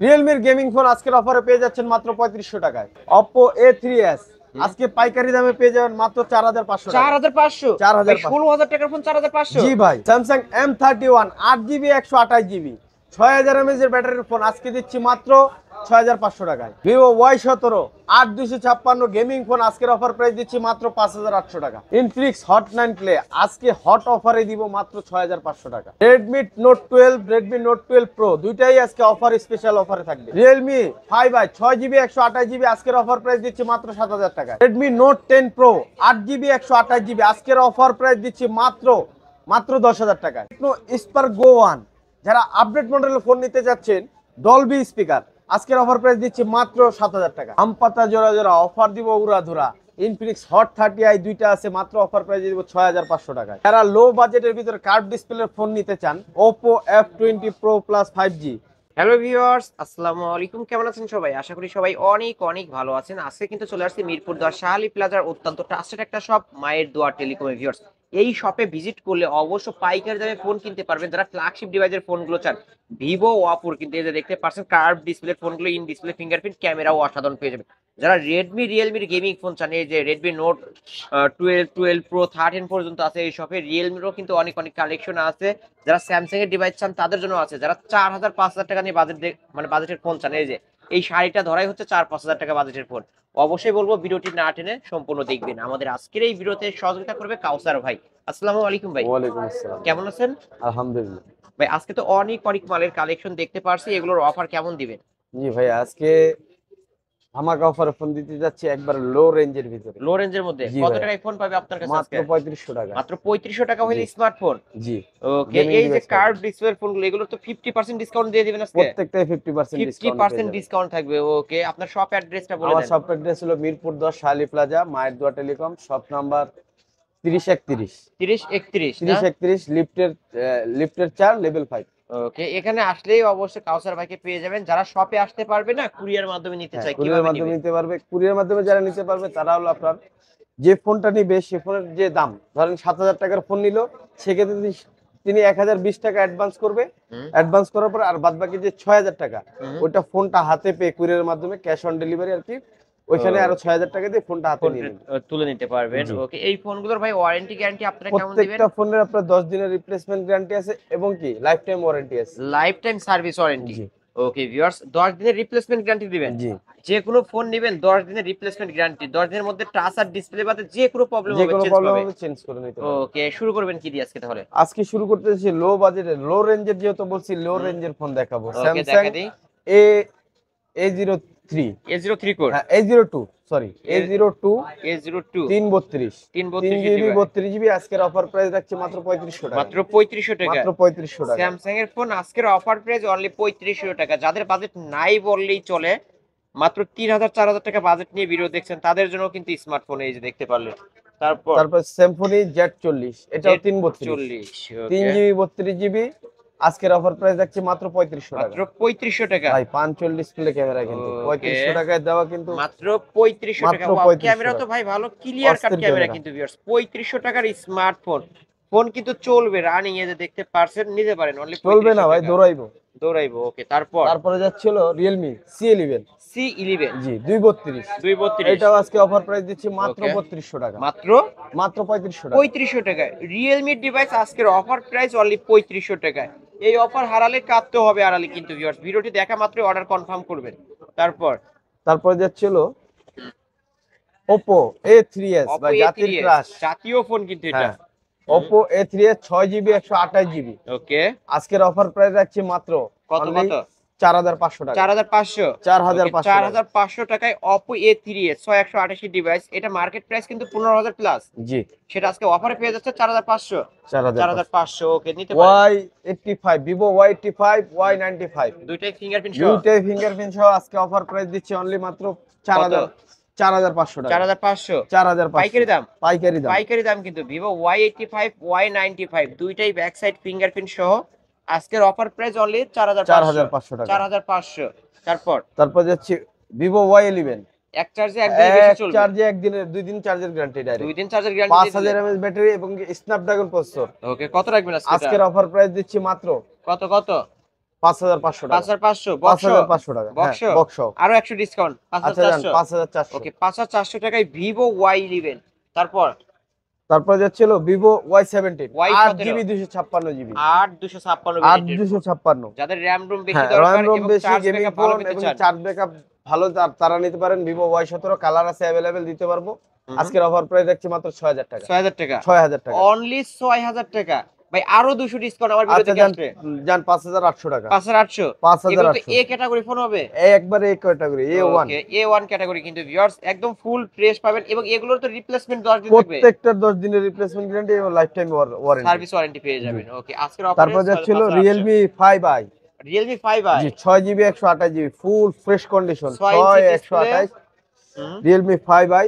রিয়েলমির gaming phone আজকের অফারে পেয়ে যাচ্ছেন মাত্র 3500 টাকায়। Oppo A3s আজকে পাইকারি দামে পেয়ে যাবেন মাত্র 4500 টাকা। 4500 ভাই, 4500 16000 টাকার ফোন 4500। জি ভাই, Samsung M31 8GB 128GB 6000 mAh এর ব্যাটারির ফোন আজকে দিচ্ছি মাত্র 6500 টাকায়। Vivo Y17 8256 গেমিং ফোন আজকের অফার প্রাইস দিচ্ছি মাত্র 5800 টাকা। Infinix Hot 9 Play আজকে হট অফারে দিব মাত্র 6500 টাকা। Redmi Note 12 Redmi Note 12 Pro দুইটাই আজকে অফার স্পেশাল অফারে থাকবে। Realme 5i 6GB 128GB আজকের অফার প্রাইস দিচ্ছি মাত্র 7000 টাকা। Redmi Note 10 Pro 8GB 128GB আজকের অফার প্রাইস দিচ্ছি মাত্র 10000 টাকায়। Tecno Spark Go 1 যারা আপডেট মডেলের ফোন নিতে যাচ্ছেন ডলবি স্পিকার আজকের অফার প্রাইস দিচ্ছি মাত্র 7000 টাকা। আমপাতা জোড়া জোড়া অফার দিব উড়াধুরা। ইনফিনিক্স হট 30i দুইটা আছে মাত্র অফার প্রাইস দিব 6500 টাকায়। যারা লো বাজেটের ভিতরে কার্ভ ডিসপ্লের ফোন নিতে চান Oppo F20 Pro Plus 5G। Hello viewers, আসসালামু আলাইকুম। কেমন আছেন সবাই? আশা করি সবাই অনেক অনেক ভালো আছেন। আজকে কিন্তু চলে আসছে মিরপুর 10 শাহালি প্লাজার অত্যন্ত ট্রাস্টেড একটা শপ, মায়ের দোয়া টেলিকমের। ভিউয়ার্স, এই শপে ভিজিট করলে অবশ্য পাইকারি দামে ফোন কিনতে পারবেন। যারা ফ্ল্যাগশিপ ডিভাইসের ফোনগুলো চান, ভিভো ওয়াপোর কিন্তু এই যে দেখতে পাচ্ছেন কার্ভ ডিসপ্লে ফোনগুলো, ইন ডিসপ্লে ফিঙ্গারপ্রিন্ট ক্যামেরাও অসাধারণ পেয়ে যাবেন। যারা রেডমি রিয়েলমির গেমিং ফোন চান, এই যে রেডমি নোট 12 প্রো 13 পর্যন্ত আছে এই শপে। রিয়েলমিরও কিন্তু অনেক অনেক কালেকশন আছে। যারা স্যামসাং এর ডিভাইস চান তাদের জন্য আছে। যারা 4000-5000 টাকা নিয়ে বাজেট মানে বাজেটের ফোন চান, এই যে এই শাড়িটা ধরাই হচ্ছে 4-5000 টাকা বাজেটের ফোন। অবশ্যই বলবো ভিডিওটি না টেনে সম্পূর্ণ দেখবেন। আমাদের আজকের এই ভিডিওতে সহযোগিতা করবে কাউসার ভাই। আসসালামু আলাইকুম ভাই। ওয়ালাইকুম আসসালাম। কেমন আছেন? আলহামদুলিল্লাহ ভাই, আজকে তো অনেক অনেক মালের কালেকশন দেখতে পারছি, এগুলোর অফার কেমন দিবেন? জি ভাই, আজকে ধামাকা অফারে ফোন দিতে যাচ্ছি একবার লো রেঞ্জের ভিতরে। লো রেঞ্জের মধ্যে জি কত ভাই, টাকায় ফোন পাবে আপনার কাছে মাত্র আজকে? 3500 টাকা। মাত্র 3500 টাকা হইলে জি স্মার্টফোন। জি ওকে, গেমিং এই যে ডিভাইস কার্ভ ডিসপ্লে ফোনগুলো, এগুলো তো 50% ডিসকাউন্ট দিয়ে দিবেন আজকে? প্রত্যেকটাই 50% ডিসকাউন্ট পেয়ে 50% যাবেন। ডিসকাউন্ট থাকবে। ওকে, আপনার শপ অ্যাড্রেসটা বলে আমার দেন। শপ অ্যাড্রেস হলো মিরপুর 10 শাহালি প্লাজা, মায়ের দোয়া টেলিকম, শপ নাম্বার 3031। 3031 না? 3031 লিফটের 4 লেভেল 5। ওকে, এখানে আসলেই অবশ্যই কাউসার ভাইকে পেয়ে যাবেন। যারা শপে আসতে পারবে না, কুরিয়ার মাধ্যমে নিতে হ্যাঁ, চায়, কুরিয়ার কিভাবে মাধ্যমে নেবে? নিতে পারবে। কুরিয়ার মাধ্যমে যারা নিতে পারবে তারা হলো আপনার যে ফোনটা নিবে সে ফোনের যে দাম, ধরেন 7000 টাকার ফোন নিল, সেক্ষেত্রে তিনি 1020 টাকা অ্যাডভান্স করবে। হুম অ্যাডভান্স করার পর আর বাদ বাকি যে 6000 টাকা হুম। ওইটা ফোনটা হাতে পেয়ে কুরিয়ারের মাধ্যমে ক্যাশ অন ডেলিভারি আর কি, ওইখানে আরো 6000 টাকা দিয়ে ফোনটা হাতে ফোন নিয়ে নেবে। তুলে নিতে পারবেন। জি, ওকে, এই ফোনগুলোর ভাই ওয়ারেন্টি গ্যারান্টি আপনারা কেমন দিবেন? প্রত্যেকটা ফোনের আপনার 10 দিনের রিপ্লেসমেন্ট গ্যারান্টি আছে এবং কি লাইফ টাইম ওয়ারেন্টি আছে। Lifetime service warranty. জি ওকে ভিউয়ার্স, 10 দিনের রিপ্লেসমেন্ট গ্যারান্টি দিবেন। জি, যে কোনো ফোন নেবেন 10 দিনের রিপ্লেসমেন্ট গ্যারান্টি। 10 দিনের মধ্যে টাচ আর ডিসপ্লে বাদে যে কোনো প্রবলেম যে হবে কোনো চেঞ্জ প্রবলেম হবে। হবে চেঞ্জ করে নিতে পারবে। ওকে, শুরু করবেন কি দিয়ে আজকে তাহলে? আজকে শুরু করতেছি লো বাজেটের, লো রেঞ্জের, যেহেতু বলছি লো রেঞ্জের ফোন দেখাবো। ওকে, স্যামসাং দেখা দেই। এ A03, A03 কোড, হ্যাঁ A02, sorry A02 A02 332 332 3GB GB. 32GB আজকের অফার প্রাইস রাখছি মাত্র 3500 টাকা। মাত্র 3500 টাকা। মাত্র 3500 টাকা। স্যামসাং এর ফোন আজকের অফার প্রাইস অনলি 3500 টাকা। যাদের বাজেট নাই বললেই চলে, মাত্র 3000-4000 টাকা বাজেট নিয়ে ভিডিও দেখছেন, তাদের জন্য কিন্তু স্মার্টফোন এই যে দেখতে পারলেন। তারপর তারপর সিম্ফনি Z40, এটাও 332 40। ওকে, 3GB 32GB আজকের অফার প্রাইস রাখছি মাত্র 3500 মাত্র টাকা। 3500 টাকা। ভাই 540 ডিসপ্লে ক্যামেরা কিন্তু ওকে, 3500 টাকায় দেওয়া কিন্তু মাত্র 3500 টাকা। মাত্র ওয়াও, 3500 ক্যামেরা তো টাকা। ভাই ভালো ক্লিয়ার কাট অস্থির ক্যামেরা ক্যামেরা। কিন্তু ভিউয়ার্স। 3500 টাকার স্মার্টফোন, ফোন কিন্তু চলবে, রানিং এ যে দেখতে পারছেন, নিতে পারেন অনলি চলবে না 3500 ভাই, টাকা। দৌড়াইবো। দৌড়াইবো। ওকে, তারপর তারপরে যাচ্ছিল Realme C11। C11 জি 232, 232। এটাও আজকে অফার প্রাইস দিচ্ছি মাত্র ওকে, 3200 টাকা। মাত্র মাত্র 3500 টাকা। 3500 টাকায় রিয়েলমি ডিভাইস আজকের অফার প্রাইস অনলি 3500 টাকায়। এই অফার হারালে কাটতে হবে আড়ালে কিন্তু ভিউয়ার্স। ভিডিওটি দেখা মাত্রই অর্ডার কনফার্ম করবেন। তারপর তারপরে যাচ্ছিল Oppo A3s বা Oppo জাতির A3s ক্রাশ। জাতীয় ফোন কিন্তু এটা। হ্যাঁ, Oppo A3s 6GB 128GB ওকে, আজকের অফার প্রাইস রাখছি মাত্র কত only কত? 4500 টাকা। 4500। 4500 টাকা। 4500 টাকায় Oppo A3s 6128 ডিভাইস। এটা মার্কেট প্রাইস কিন্তু 15000 প্লাস। জি সেটা আজকে অফারে পেয়ে যাচ্ছে 4500। 4500। 4500। ওকে, নিতে পারেন। Y85, Vivo Y85 Y95 দুইটাই ফিঙ্গারপ্রিন্ট সহ। দুইটাই ফিঙ্গারপ্রিন্ট সহ আজকে অফার প্রাইস দিচ্ছি অনলি মাত্র 4500 টাকা। 4500। 4500 পাইকারি দাম। পাইকারি দাম। পাইকারি দাম কিন্তু ভিভো Y85 Y95 দুইটাই ব্যাক সাইড ফিঙ্গারপ্রিন্ট সহ আজকের অফার প্রাইস অনলি 4500 টাকা। 4500। তারপর যাচ্ছি Vivo Y11, এক চার্জে একদিন বেশি এক চলবে। চার্জে একদিনের 2 দিন চার্জের গ্যারান্টি ডাইরেক্ট। 2 দিন চার্জের গ্যারান্টি 5000 mAh ব্যাটারি এবং স্ন্যাপড্রাগন প্রসেসর। ওকে, কত রাখবেন আজকে? আজকের অফার প্রাইস দিচ্ছি মাত্র কত কত? 5500 টাকা। 5500 বক্স 5500 টাকা, বক্স হ্যাঁ বক্স। আরো 100 ডিসকাউন্ট আচ্ছা যান 5400। 5400। ওকে 5400 টাকায় ভিভো Y11। তারপর তারপর যাচ্ছিল Vivo Y17 Y17 8GB 256GB। 8256 ভেরিয়েন্টের ফোন। 8256। যাদের র্যাম রুম বেশি হ্যাঁ র্যাম দরকার রোম এবং বেশি, চার্জ গেমিং ব্যাকআপ ভালো ফোন পেতে এবং চান। চার্জ ব্যাকআপ ভালো, তারা নিতে পারেন ভিভো Y17। কালার আছে অ্যাভেলেবেল, দিতে পারবো। আজকের অফার প্রাইস রাখছি মাত্র 6000 টাকা। 6000 টাকা 6000 টাকা। অনলি 6000 টাকা ভাই। আরো 200 ডিসকাউন্ট আমার ভিডিও আচ্ছা থেকে আসবে। যান 5800 টাকা। 5800। 5800 এগুলো তো এ ক্যাটাগরি ফোন হবে। একবারে এই ক্যাটাগরি A1। ওকে A1 ক্যাটাগরি কিন্তু ভিউয়ার্স একদম ফুল ফ্রেশ পাবেন এবং এগুলোর তো রিপ্লেসমেন্ট 10 দিন থাকবে। প্রত্যেকটার 10 দিনের রিপ্লেসমেন্ট গ্যারান্টি এবং life time warranty. Service warranty পেয়ে যাবেন। ওকে আজকের অফারে তারপর যাচ্ছিল Realme 5i। Realme 5i জি 6GB 128GB full fresh condition. 6 ইঞ্চি 6 ডিসপ্লে। 128 Realme 5i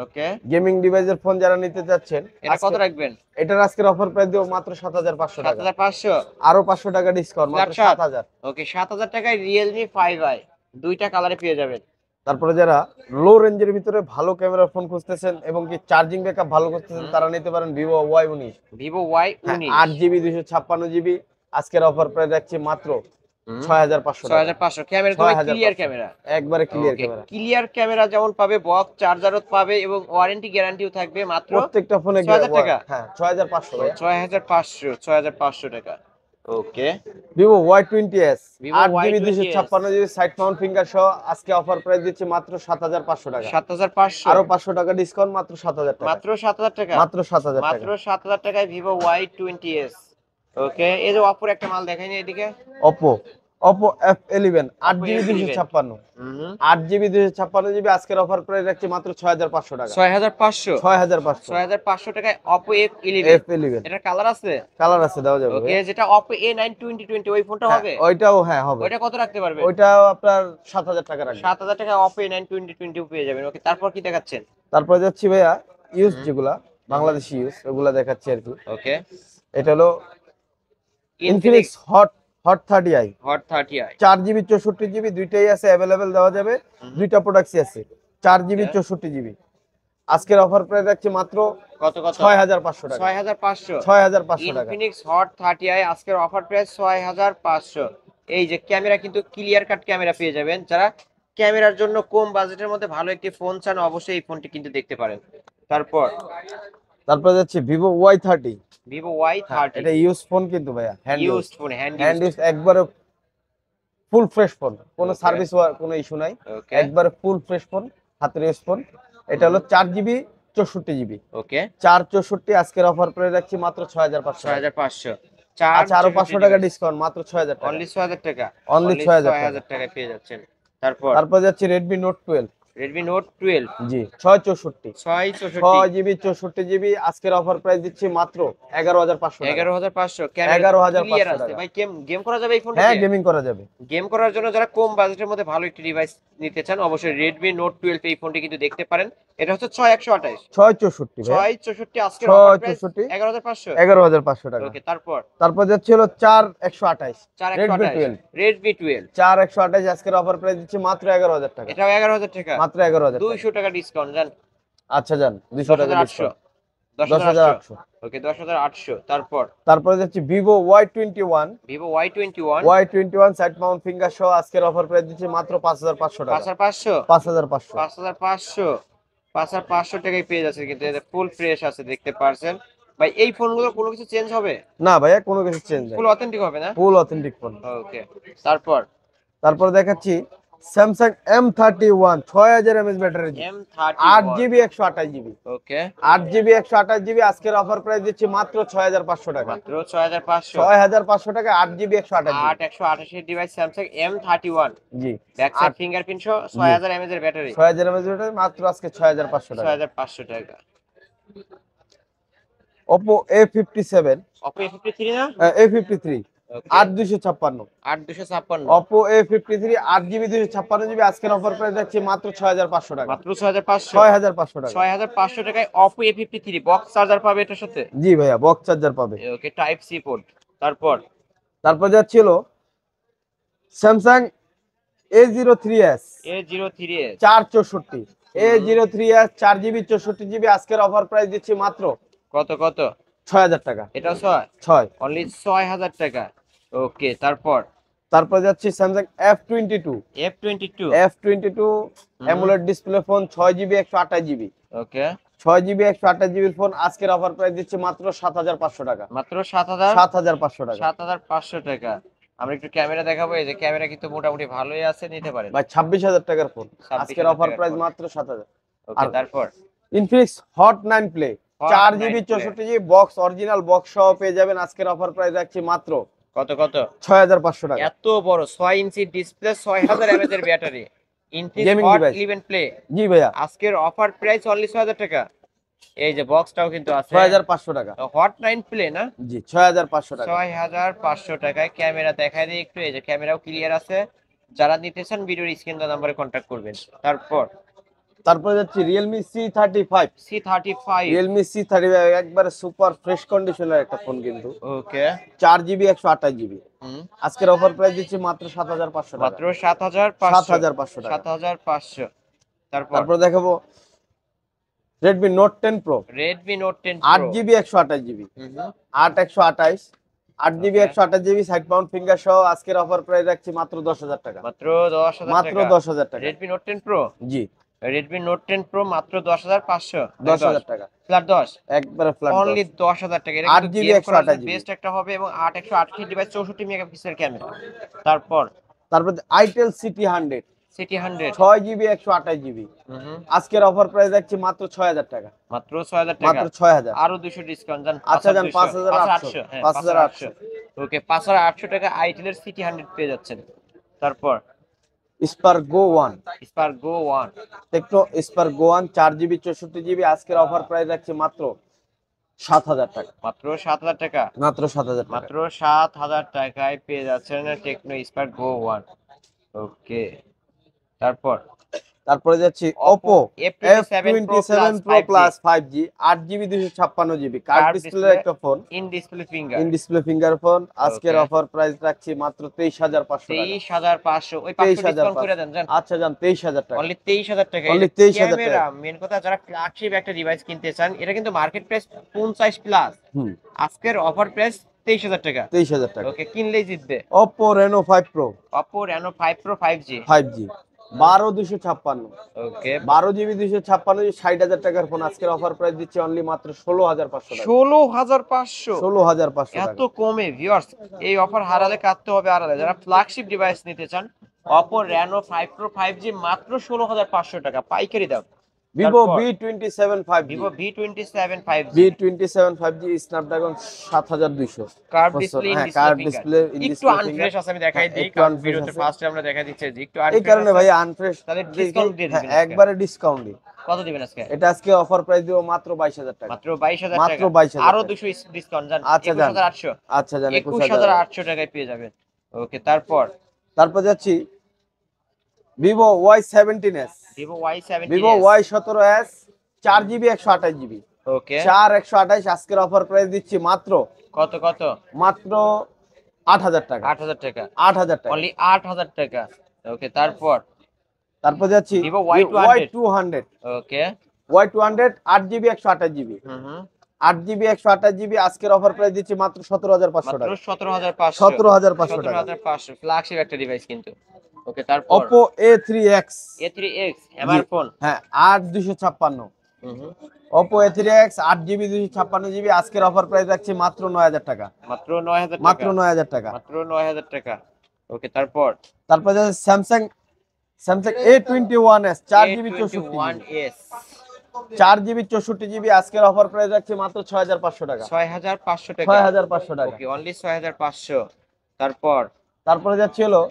ওকে গেমিং ডিভাইসের ফোন যারা নিতে যাচ্ছেন, এটা কত রাখবেন? এটার আজকের অফার প্রাইস দেব মাত্র 7500 টাকা। 7500। আরো 500 টাকা ডিসকাউন্ট, মাত্র 7000। ওকে 7000 টাকায় Realme 5i দুইটা কালারে পেয়ে যাবেন। তারপরে যারা লো রেঞ্জের ভিতরে ভালো ক্যামেরার ফোন খুঁজতেছেন এবং কি চার্জিং ব্যাকআপ ভালো খুঁজতেছেন, তারা নিতে পারেন Vivo Y19। Vivo Y19 8GB 256GB আজকের অফার প্রাইস রাখছি মাত্র 6500 টাকা। 6500 ক্যামেরা তো ক্লিয়ার ক্যামেরা, একবারে ক্লিয়ার ক্যামেরা। ক্লিয়ার ক্যামেরা যেমন পাবে, বক্স চার্জারও পাবে এবং ওয়ারেন্টি গ্যারান্টিও থাকবে মাত্র প্রত্যেকটা ফোনে 6000 টাকা। হ্যাঁ 6500 ভাই। 6500 টাকা। ওকে Vivo Y20s Vivo 8GB Y20s 256GB side Mount finger সহ আজকে অফার প্রাইস দিচ্ছি মাত্র 7500 টাকা। 7500 আরো 500 টাকা ডিসকাউন্ট, মাত্র 7000 টাকা। মাত্র 7000 টাকা। মাত্র 7000 টাকা। মাত্র 7000 টাকায় Vivo Y20s। ওকে এই যে অপোর একটা মাল দেখাই না এদিকে। Oppo F11 8GB 256 হুম 8GB 256GB আজকের অফার প্রাইস রাখছি মাত্র 6500 টাকা। 6500 6500 6500 টাকায় Oppo F11। F11 এটা কালার আছে? কালার আছে, দেওয়া যাবে। ওকে যেটা Oppo A9 2020 ওই ফোনটা হবে? ওইটাও হ্যাঁ হবে। ওইটা কত রাখতে পারবে? ওইটাও আপনার 7000 টাকা রাখবে। 7000 টাকা Oppo A9 2020 পেয়ে যাবেন। ওকে তারপর কি দেখাচ্ছেন? তারপর যাচ্ছি ভাইয়া ইউজ, যেগুলা বাংলাদেশি ইউজ ওগুলা দেখাচ্ছি আর কি। ওকে এটা হলো Infinix Hot 30i। Hot 30i 4GB 64GB দুইটাই আছে, অ্যাভেলেবেল দেওয়া যাবে। দুইটা প্রোডাক্টই আছে 4GB 64GB। আজকের অফার প্রাইস রাখছি মাত্র কত 6500 টাকা। 6500 টাকা। Infinix Hot 30i আজকের অফার প্রাইস 6500। এই যে ক্যামেরা কিন্তু ক্লিয়ার কাট ক্যামেরা পেয়ে যাবেন। যারা ক্যামেরার জন্য কম বাজেটের মধ্যে ভালো একটি ফোন চান অবশ্যই এই ফোনটি কিন্তু দেখতে পারেন। তারপর যাচ্ছে Vivo Y30। Vivo Y30 এটা ইউজ ফোন কিন্তু ভাইয়া, ইউজড ফোন, হ্যান্ড ইউজ, একবারে ফুল ফ্রেশ ফোন, কোনো সার্ভিস কোনো ইস্যু নাই। ওকে একবারে ফুল ফ্রেশ ফোন, হাতের ইউজ ফোন। এটা হলো 4GB 64GB। ওকে 464 আজকের অফার প্রাইস রাখছি মাত্র 6500। 6500 আচ্ছা আরো 500 টাকা ডিসকাউন্ট, মাত্র 6000 টাকা। অনলি 6000 টাকা। অনলি 6000 টাকায় পেয়ে যাচ্ছেন। তারপর যাচ্ছে Redmi Note 12। Redmi Note 12 জি 664 664 6GB 64GB আজকের অফার প্রাইস দিচ্ছি মাত্র 11500 টাকা। 11500 ক্যামেরা 11500 ক্লিয়ার আছে টাকা। ভাই। গেম করা যাবে এই ফোনটা? হ্যাঁ গেমিং করা যাবে। গেম করার জন্য যারা কম বাজেটের মধ্যে ভালো একটি ডিভাইস নিতে চান অবশ্যই Redmi Note 12 এই ফোনটি কিন্তু দেখতে পারেন। এটা হচ্ছে 6128 664 ভাই। 664 আজকের অফার প্রাইস 664 11500 11500 টাকা। ওকে তারপর যাচ্ছে হলো 4128 Redmi 12। 4128 Redmi 12 4128 আজকের অফার প্রাইস দিচ্ছি মাত্র 11000 টাকা। এটাও 11000 টাকা। মাত্র 11000 200 টাকা ডিসকাউন্ট জান। আচ্ছা জান 200 টাকা 10800 ডিসকাউন্ট। 10800 ওকে 10800 তারপর যাচ্ছে Vivo Y21। Vivo Y21 Y21 side Mount finger সহ আজকের অফার প্রাইস দিচ্ছি মাত্র 5500 টাকা। 5500 5500 5500 টাকায় পেয়ে যাচ্ছে কিন্তু এটা ফুল ফ্রেশ আছে দেখতে পারছেন ভাই। এই ফোনগুলো কোনো কিছু চেঞ্জ হবে না ভাইয়া, কোনো কিছু চেঞ্জ নেই, ফুল অথেন্টিক হবে না? ফুল অথেন্টিক ফোন। ওকে তারপর দেখাচ্ছি Samsung M31 6000 mAh battery, M31 8GB 128GB। ওকে 8GB 128GB আজকের অফার প্রাইস দিচ্ছি মাত্র 6500 টাকা। মাত্র 6500 6500 টাকা 8GB 128GB। 8128 device Samsung M31 জি ব্যাক সাইড ফিঙ্গারপ্রিন্ট সহ 6000 mAh এর ব্যাটারি 6000 mAh ব্যাটারি মাত্র আজকে 6500 টাকা। 6500 টাকা। Oppo A57 Oppo A53 না? A53 8256 8256 Oppo A53 8GB 256GB আজকের অফার প্রাইস রাখছি মাত্র 6500 টাকা। মাত্র 6500 6500 টাকা। 6500 টাকায় Oppo A53 বক্স চার্জার পাবে এটার সাথে। জি ভাইয়া বক্স চার্জার পাবে। Okay type C port. তারপর যাচ্ছিল Samsung A03s A03s 464 A03s 4GB 64GB আজকের অফার প্রাইস দিচ্ছি মাত্র কত 6000 টাকা। এটাও 6 অনলি 6000 টাকা। ওকে তারপর তারপর যাচ্ছি Samsung F22 F22 F22 AMOLED display phone 6GB 128GB ওকে 6GB 128GB ফোন আজকের অফার প্রাইস দিচ্ছি মাত্র 7500 টাকা। মাত্র 7000 7500 টাকা 7500 টাকা। আমরা একটু ক্যামেরা দেখাবো, এই যে ক্যামেরা কিন্তু মোটামুটি ভালোই আছে, নিতে পারেন ভাই 26000 টাকার ফোন 26,000 আজকের অফার টাকার প্রাইস ফোন। মাত্র 7000। ওকে তারপর Infinix hot 9 play Hot 4GB 9 Play। 64GB box original box সহ পেয়ে যাবেন। আজকের অফার প্রাইস রাখছি মাত্র কত কত 6500 টাকা। এত বড় 6 ইঞ্চি ডিসপ্লে 6000 mAh এর battery Infinix Gaming hot device। 11 play জি ভাইয়া আজকের অফার প্রাইস অনলি 6000 টাকা। এই যে বক্সটাও কিন্তু আছে 6500 টাকা। হট 9 প্লে না, 6500 টাকা। 6500 টাকায় ক্যামেরা দেখায় দিই একটু। এই যে ক্যামেরাও ক্লিয়ার আছে, যারা নিতে চান ভিডিওর স্ক্রিন দেওয়া নম্বরে কন্ট্যাক্ট করবেন। তারপরে যাচ্ছি Realme C35 C35 Realme C35 একবারে সুপার ফ্রেশ কন্ডিশনের একটা ফোন কিন্তু ওকে 4GB 128GB আজকের অফার প্রাইস দিচ্ছি মাত্র 7500 টাকা। মাত্র 7500 7500 টাকা। 7500। তারপর দেখাবো Redmi Note 10 Pro Redmi Note 10 Pro 8GB 128GB 8128 8GB 128GB side Mount finger সহ আজকের অফার প্রাইস রাখছি মাত্র 10000 টাকা। মাত্র 10000 মাত্র টাকা 10000 টাকা। Redmi Note 10 Pro জি Redmi Note 10 Pro মাত্র 10500 10000 টাকা ফ্ল্যাট 10 একবারে ফ্ল্যাট অনলি 10000 টাকা। এটা 8GB 128GB বেস্ট একটা হবে এবং 8128 ডিভাইস 64 মেগাপিক্সেলের ক্যামেরা। তারপর Itel City 100 City 100 6GB 128GB আজকের অফার প্রাইস রাখছি মাত্র 6000 টাকা। মাত্র 6000 টাকা মাত্র 6000। আরো 200 ডিসকাউন্ট জান। আচ্ছা জান 5800 5800 ওকে 5800 টাকা আইটেলের City 100 পেয়ে যাচ্ছেন। তারপর Spark Go 1 Spark Go 1 Tecno Spark Go 1 4GB 64GB আজকের অফার প্রাইস রাখছি মাত্র 7000 টাকা। মাত্র 7000 টাকা মাত্র 7000 টাকা। মাত্র 7000 টাকায় পেয়ে যাচ্ছেন টেকনো Spark Go 1 ওকে। তারপরে যাচ্ছি Oppo F27 Pro Plus 5G 8GB 256GB curve display একটা phone in display finger phone আজকের Okay. অফার প্রাইস রাখছি মাত্র 23500 টাকা। 23500 ওই 500 ডিসকাউন্ট করে দেন জান। আচ্ছা জান 23000 টাকা। অনলি 23000 টাকা। Only 23000 টাকা। ক্যামেরা মেন কথা, যারা ফ্ল্যাগশিপ একটা ডিভাইস কিনতে চান, এটা কিন্তু মার্কেট প্রাইস 50 প্লাস, আজকের অফার প্রাইস 23000 টাকা। 23000 টাকা। ওকে কিনলেই জিতবে। Oppo Reno 5 Pro Oppo Reno 5 Pro 5G 5G 12256 ওকে 12GB 256 60000 টাকার ফোন আজকের অফার প্রাইস দিচ্ছে অনলি মাত্র 16500 টাকা। 16500 16500 টাকা। এত কমে ভিউয়ার্স, এই অফার হারালে কাটতে হবে আড়ালে। যারা ফ্ল্যাগশিপ ডিভাইস নিতে চান Oppo Reno 5 Pro 5G মাত্র 16500 টাকা পাইকারি দাম। Vivo তারপর V27 5G Vivo V27 5G V27 5G Snapdragon 7200 curve display in curve display display একটু আনফ্রেশ আছে, আমি দেখাই দিই একটু কারণ unfresh ভিডিওতে আছে। ফার্স্টে আমরা দেখাই দিচ্ছি যে একটু এই আনফ্রেশ কারণে ভাই আনফ্রেশ তাহলে discount দিয়ে দিবেন আজকে। একবারে ডিসকাউন্ট দিই। কত দিবেন আজকে? এটা আজকে অফার প্রাইস দিব মাত্র 22000 টাকা। মাত্র 22000 মাত্র টাকা 22000 আরো টাকা। 200 ডিসকাউন্ট জান। আচ্ছা জান 21800 আচ্ছা জান 21800 21800 টাকায় পেয়ে যাবেন। ওকে তারপর যাচ্ছি Vivo Y17s Vivo Y17 Vivo Y17s 4GB 128GB ওকে 4128 আজকের অফার প্রাইস দিচ্ছি মাত্র কত মাত্র 8000 টাকা। 8000 টাকা 8000 টাকা। অনলি 8000 টাকা। ওকে তারপর যাচ্ছি Vivo Y200 ওকে Y200 8GB 128GB 8GB 128GB আজকের অফার প্রাইস দিচ্ছি মাত্র 17500 মাত্র টাকা। 17500 17500 টাকা। 17500 ফ্ল্যাগশিপ একটা ডিভাইস কিন্তু। ওকে তারপর Oppo A3X A3X MR phone হ্যাঁ 8256 Oppo A3X 8GB 256GB আজকের অফার প্রাইস রাখছি মাত্র 9000 টাকা। মাত্র 9000 টাকা মাত্র 9000 টাকা। মাত্র 9000 টাকা। ওকে তারপর যাচ্ছে Samsung A21s 4GB 64GB A21s 4GB 64GB আজকের অফার প্রাইস রাখছি মাত্র 6500 টাকা। 6500 টাকা 6500 টাকা। Okay only 6500। তারপরে যাচ্ছে হলো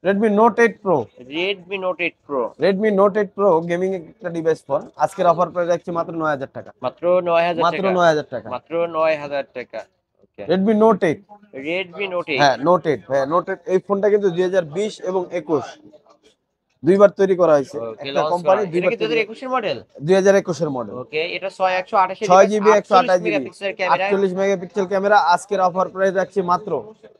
Redmi Note 8 Pro Redmi Note 8 Pro Redmi Note 8 Pro gaming একটা ডিভাইস ফোন আজকের অফার প্রাইস রাখছি মাত্র 9000 টাকা। মাত্র 9000 মাত্র টাকা 9000 টাকা। মাত্র 9000 টাকা। ওকে Redmi Note 8 Redmi Note 8 হ্যাঁ Note 8 হ্যাঁ Note 8 এই ফোনটা কিন্তু 2020 এবং 21 দুইবার তৈরি করা হয়েছে একটা কোম্পানি এটা কি 2021 এর মডেল 2021 এর মডেল। ওকে এটা 6128 6GB 128GB মেগাপিক্সেলের ক্যামেরা 48 মেগাপিক্সেল ক্যামেরা আজকের অফার প্রাইস রাখছি মাত্র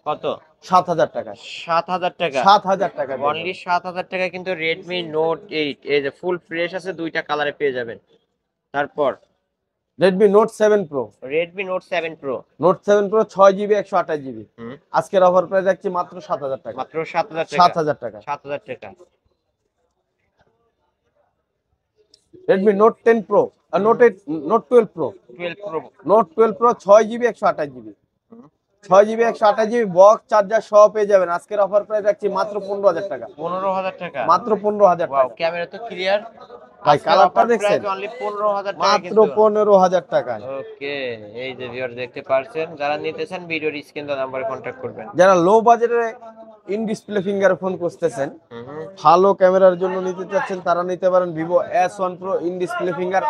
কত 7000 টাকা। 7000 টাকা 7000 টাকা অনলি 7000 টাকা কিন্তু Redmi Note 8 এই যে ফুল ফ্রেশ আছে, দুইটা কালারে পেয়ে যাবেন। তারপর Redmi note 7 pro. Redmi note 7 pro. Note 7 pro 6 GB 128 GB. আজকের অফার প্রাইস রাখছি মাত্র 7,000 টাকা। মাত্র 7,000 টাকা। 7,000 টাকা। 7,000 টাকা। Redmi note 10 pro, note 12 pro. 12 pro. Note 12 pro 6 GB 128 GB. 6 GB 128 GB box charger সহ পেয়ে যাবেন। আজকের অফার প্রাইস রাখছি মাত্র 15,000 টাকা। 15,000 টাকা। মাত্র 15,000 ওয়াও, টাকা। ক্যামেরা তো ক্লিয়ার। ভাই কালারটা দেখছেন? অনলি 15,000 টাকা মাত্র কিন্তু। 15,000 টাকায়। ওকে, এই যে ভিউয়ার দেখতে পারছেন, যারা নিতে চান ভিডিওর স্ক্রিন দেওয়া নম্বরে কন্টাক্ট করবেন। যারা লো বাজেটে ইন ডিসপ্লে ফিঙ্গার ফোন খুঁজতেছেন, হুম। ভালো ক্যামেরার জন্য নিতে চাচ্ছেন, তারা নিতে পারেন Vivo S1 pro in display finger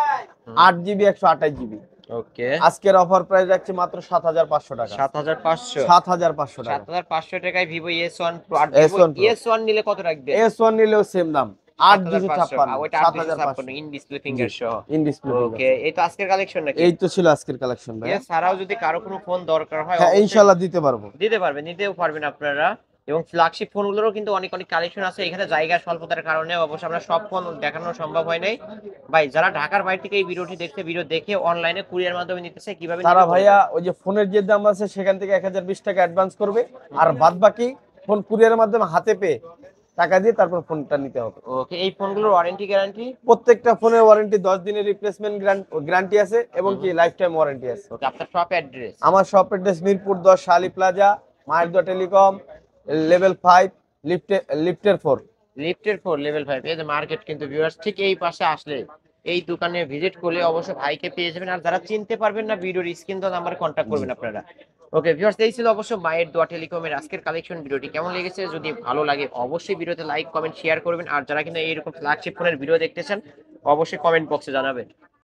8 GB 128 GB. Okay, আজকের অফার প্রাইস রাখছি মাত্র 7,500 টাকা। 7,500। 7,500 টাকা। 7,500 টাকায় ভিভো S1 প্রো। আর S1 Pro। S1 নিলে কত রাখবে? S1 নিলেও সেম দাম 8,256। ওইটা 8,256 ইন ডিসপ্লে ফিঙ্গার সহ। In display. ওকে, এই তো আজকের কালেকশন নাকি? এই তো ছিল আজকের কালেকশন ভাই। এছাড়াও যদি কারো কোনো ফোন দরকার হয় হ্যাঁ অবশ্যই ইনশাআল্লাহ দিতে পারবো। দিতে পারবেন, নিতেও পারবেন আপনারা। এবং ফ্ল্যাগশিপ ফোনগুলোরও কিন্তু অনেক অনেক কালেকশন আছে। এখানে জায়গা স্বল্পতার কারণে অবশ্য আমরা সব ফোন দেখানো সম্ভব হয় নাই। ভাই যারা ঢাকার বাইরে থেকে এই ভিডিওটি দেখতে, ভিডিও দেখে অনলাইনে কুরিয়ার মাধ্যমে নিতেছে, কিভাবে তারা নিতে ভাইয়া ওই যে ফোনের যে দাম আছে সেখান থেকে 1020 টাকা অ্যাডভান্স করবে, আর বাদ বাকি ফোন কুরিয়ারের মাধ্যমে হাতে পেয়ে টাকা দিয়ে তারপর ফোনটা নিতে হবে। ওকে, এই ফোনগুলোর ওয়ারেন্টি গ্যারান্টি? প্রত্যেকটা ফোনের ওয়ারেন্টি 10 দিনের রিপ্লেসমেন্ট গ্যারান্টি আছে এবং কি লাইফ টাইম ওয়ারেন্টি আছে। ওকে, আপনার শপ অ্যাড্রেস? আমার শপ অ্যাড্রেস মিরপুর 10 শালি প্লাজা, মায়ের দোয়া টেলিকম, লেভেল 5, লিফটের 4। লিফটের 4, লেভেল 5। এই যে মার্কেট কিন্তু ভিউয়ার্স, ঠিক এই পাশে আসলে এই দোকানে ভিজিট করলে অবশ্য ভাইকে পেয়ে যাবেন। আর যারা চিনতে পারবেন না, ভিডিওর স্ক্রিন দেওয়া নাম্বারে কন্ট্যাক্ট করবেন আপনারা। ওকে ভিউয়ার্স, এই ছিল অবশ্য মায়ের দোয়া টেলিকমের আজকের কালেকশন। ভিডিওটি কেমন লেগেছে? যদি ভালো লাগে অবশ্যই ভিডিওতে লাইক কমেন্ট শেয়ার করবেন। আর যারা কিনা এইরকম ফ্ল্যাগশিপ ফোনের ভিডিও দেখতে চান অবশ্যই কমেন্ট বক্সে জানাবেন।